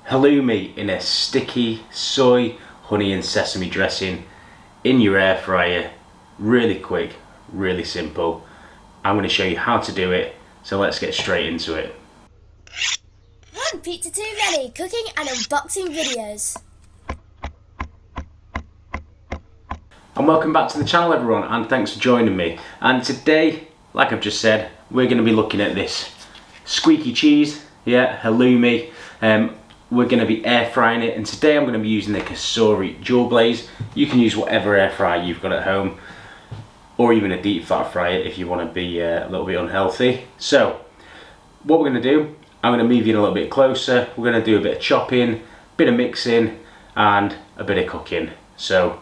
halloumi in a sticky soy, honey and sesame dressing in your air fryer. Really quick, really simple. I'm going to show you how to do it, so let's get straight into it. One pizza too many cooking and unboxing videos. And welcome back to the channel everyone, and thanks for joining me. And today, like I've just said, we're going to be looking at this squeaky cheese, halloumi. We're going to be air frying it, and today I'm going to be using the Cosori dual blaze. You can use whatever air fryer you've got at home, or even a deep fat fryer if you want to be a little bit unhealthy. So what we're going to do, I'm going to move you in a little bit closer. We're going to do a bit of chopping, bit of mixing and a bit of cooking. So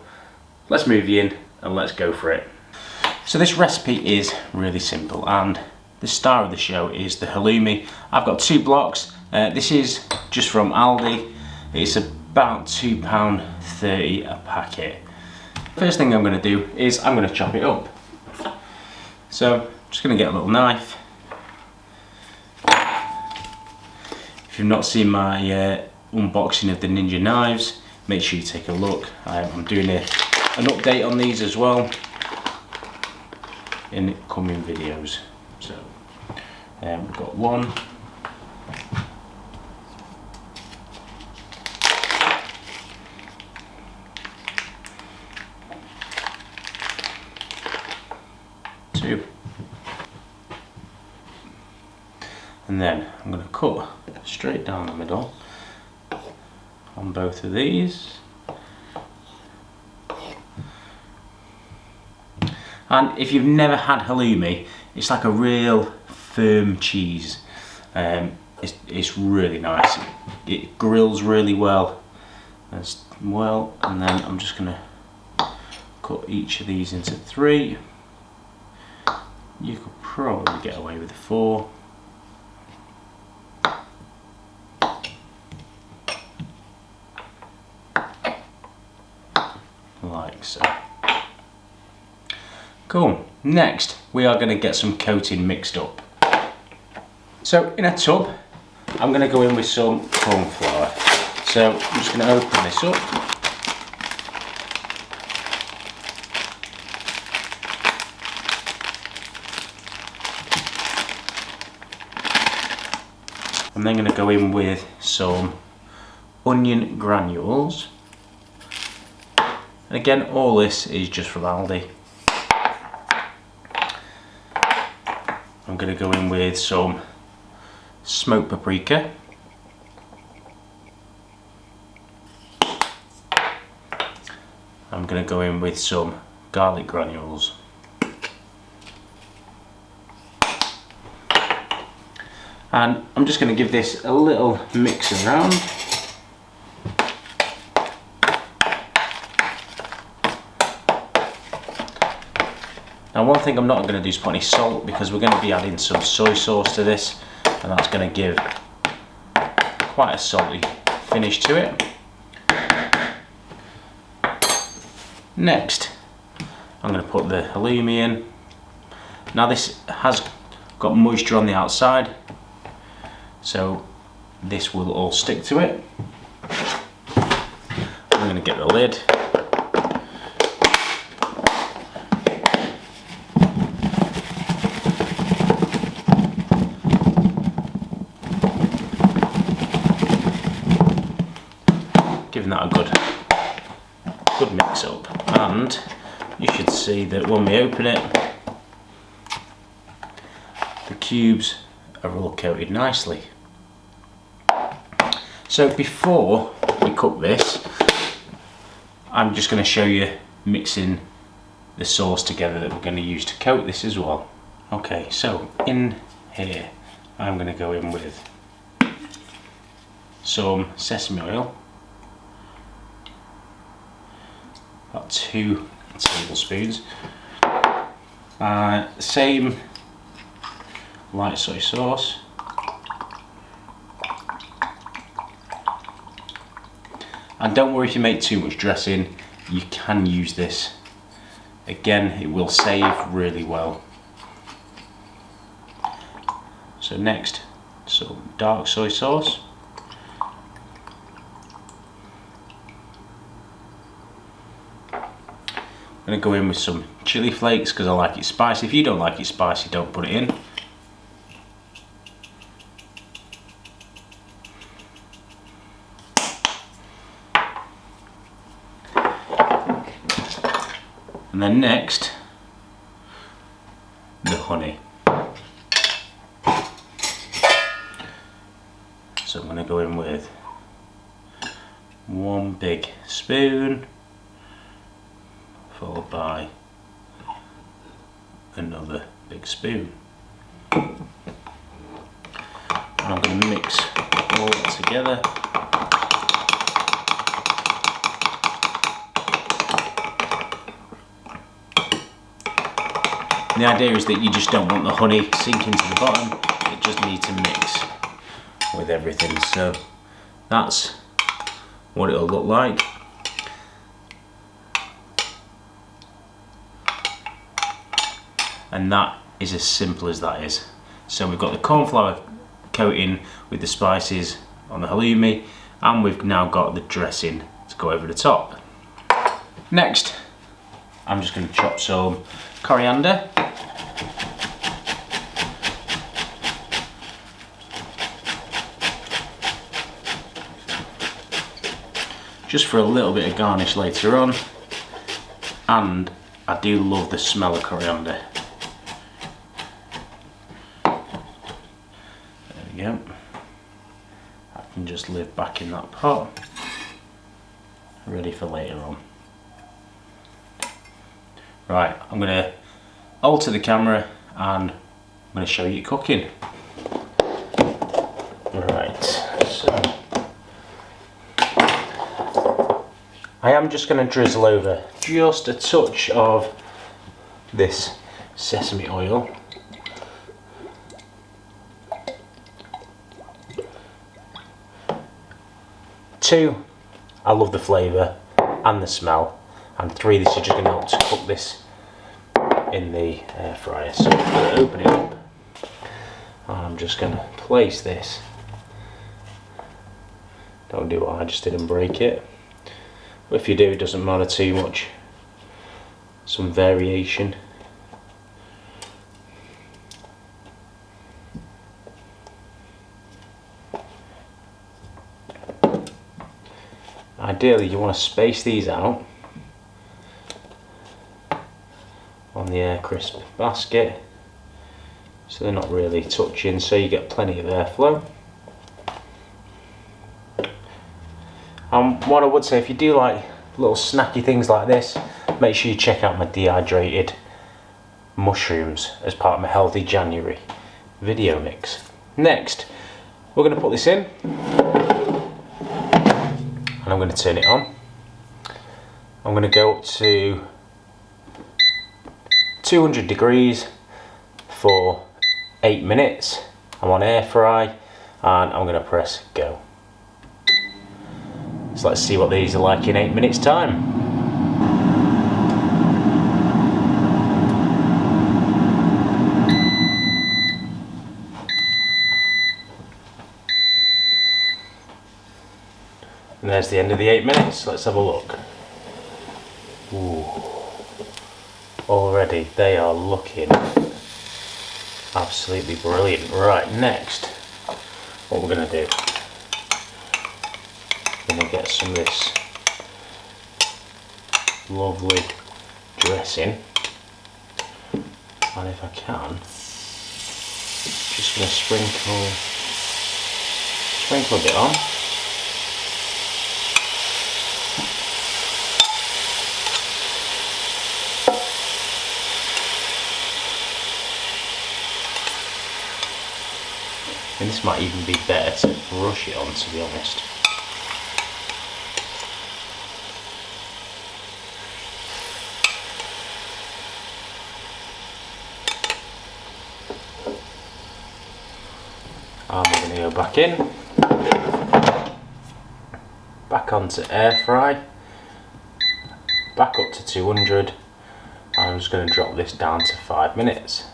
let's move you in and let's go for it. So this recipe is really simple, and the star of the show is the halloumi. I've got 2 blocks. This is just from Aldi. It's about £2.30 a packet. First thing I'm going to do is I'm going to chop it up. So I'm just going to get a little knife. If you've not seen my unboxing of the Ninja knives, make sure you take a look. I'm doing an update on these as well in coming videos. So we've got 1. 2. And then I'm going to cut straight down the middle on both of these. And if you've never had halloumi, it's like a real firm cheese. It's really nice. It grills really well as well. And then I'm just going to cut each of these into 3. You could probably get away with 4. Like so. Cool. Next, we are going to get some coating mixed up. So in a tub, I'm going to go in with some corn flour. So I'm just going to open this up. I'm then going to go in with some onion granules. And again, all this is just from Aldi. I'm going to go in with some smoked paprika. I'm going to go in with some garlic granules. And I'm just going to give this a little mix around. Now one thing I'm not going to do is put any salt, because we're going to be adding some soy sauce to this, and that's going to give quite a salty finish to it. Next, I'm going to put the halloumi in. Now this has got moisture on the outside, so this will all stick to it. I'm going to get the lid. Giving that a good mix up, and you should see that when we open it, the cubes are all coated nicely. So before we cook this, I'm just going to show you mixing the sauce together that we're going to use to coat this as well. Okay, so in here I'm going to go in with some sesame oil, about 2 tablespoons, same light soy sauce, and don't worry if you make too much dressing, you can use this. Again, it will save really well. So next, some dark soy sauce, I'm going to go in with some chili flakes because I like it spicy. If you don't like it spicy, don't put it in. And then next, the honey. So I'm going to go in with 1 big spoon, followed by another big spoon. And I'm going to mix all that together. And the idea is that you just don't want the honey sinking to the bottom, it just needs to mix with everything. So that's what it'll look like. And that is as simple as that is. So we've got the corn flour coating with the spices on the halloumi, and we've now got the dressing to go over the top. Next, I'm just going to chop some coriander. Just for a little bit of garnish later on, and I do love the smell of coriander. There we go. I can just live back in that pot, ready for later on. Right, I'm going to alter the camera and I'm going to show you cooking. Right, so I am just going to drizzle over just a touch of this sesame oil. Two, I love the flavour and the smell. And 3, this is just going to help to cook this in the air fryer. So I'm going to open it up and I'm just going to place this. Don't do what I just did and break it. But if you do, it doesn't matter too much. Some variation. Ideally, you want to space these out on the air crisp basket so they're not really touching, so you get plenty of airflow. What I would say, if you do like little snacky things like this, make sure you check out my dehydrated mushrooms as part of my Healthy January video mix. Next, we're going to put this in and I'm going to turn it on. I'm going to go up to 200 degrees for 8 minutes. I'm on air fry and I'm going to press go. So let's see what these are like in 8 minutes time. And there's the end of the 8 minutes. Let's have a look. Ooh. Already they are looking absolutely brilliant. Right, next, what we're going to do, we're going to get some of this lovely dressing, and if I can, just going to sprinkle a bit on. And this might even be better to brush it on, to be honest. And we're going to go back in, back onto air fry, back up to 200, and I'm just going to drop this down to 5 minutes.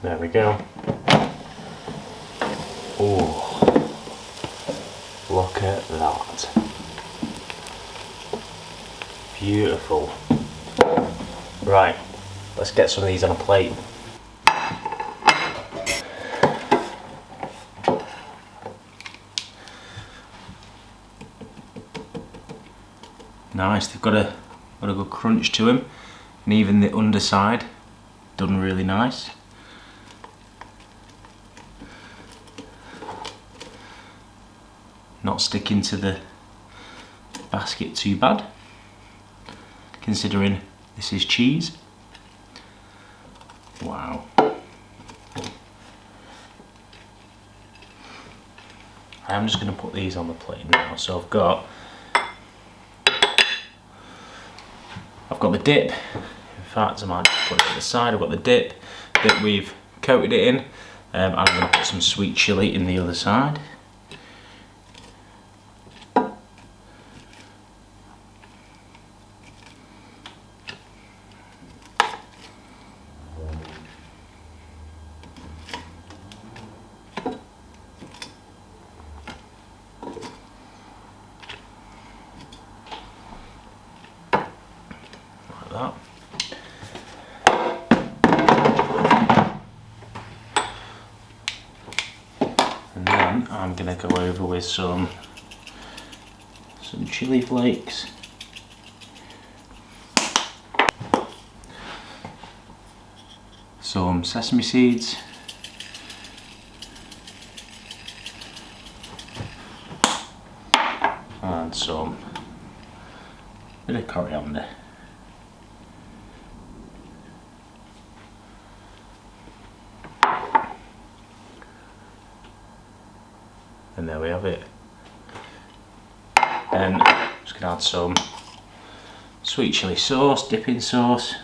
There we go. at that. Beautiful. Right, let's get some of these on a plate. Nice, they've got a good crunch to them, and even the underside done really nice. Not sticking to the basket too bad, considering this is cheese. Wow. I'm just going to put these on the plate now. So I've got the dip. In fact, I might put it at the side. I've got the dip that we've coated it in. And I'm going to put some sweet chilli in the other side. That. And then I'm going to go over with some chili flakes, some sesame seeds, and some bit of coriander. And there we have it. Then I'm just going to add some sweet chilli sauce, dipping sauce.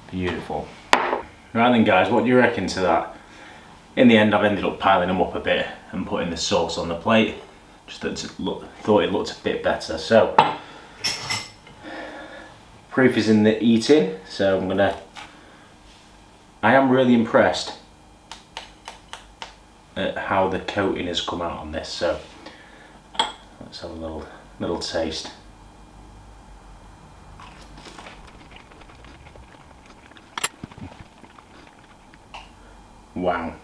Beautiful. Right then guys, what do you reckon to that? In the end I've ended up piling them up a bit and putting the sauce on the plate. Just thought it looked a bit better. So proof is in the eating, so I am really impressed at how the coating has come out on this, so let's have a little taste. Wow.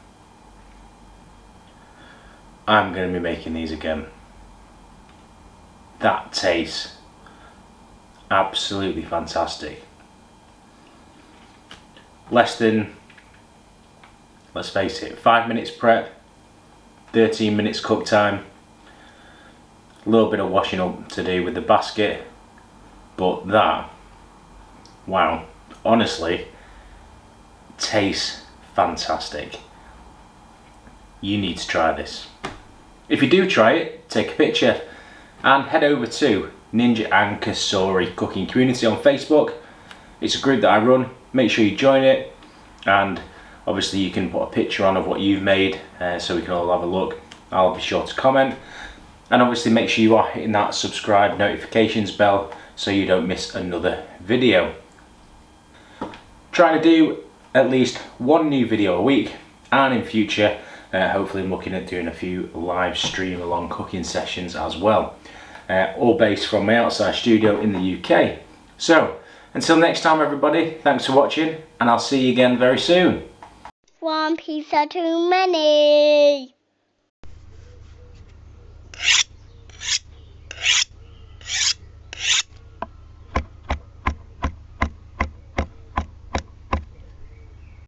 I'm going to be making these again. That tastes absolutely fantastic. Less than, let's face it, 5 minutes prep, 13 minutes cook time, a little bit of washing up to do with the basket, but that, wow, honestly, tastes fantastic. You need to try this. If you do try it, take a picture and head over to Ninja and Kasori Cooking Community on Facebook. It's a group that I run. Make sure you join it, and obviously you can put a picture on of what you've made so we can all have a look. I'll be sure to comment, and obviously make sure you are hitting that subscribe notifications bell so you don't miss another video. Trying to do at least one new video a week, and in future hopefully I'm looking at doing a few live stream along cooking sessions as well. All based from my outside studio in the UK. So, until next time everybody, thanks for watching, and I'll see you again very soon. One pizza too many.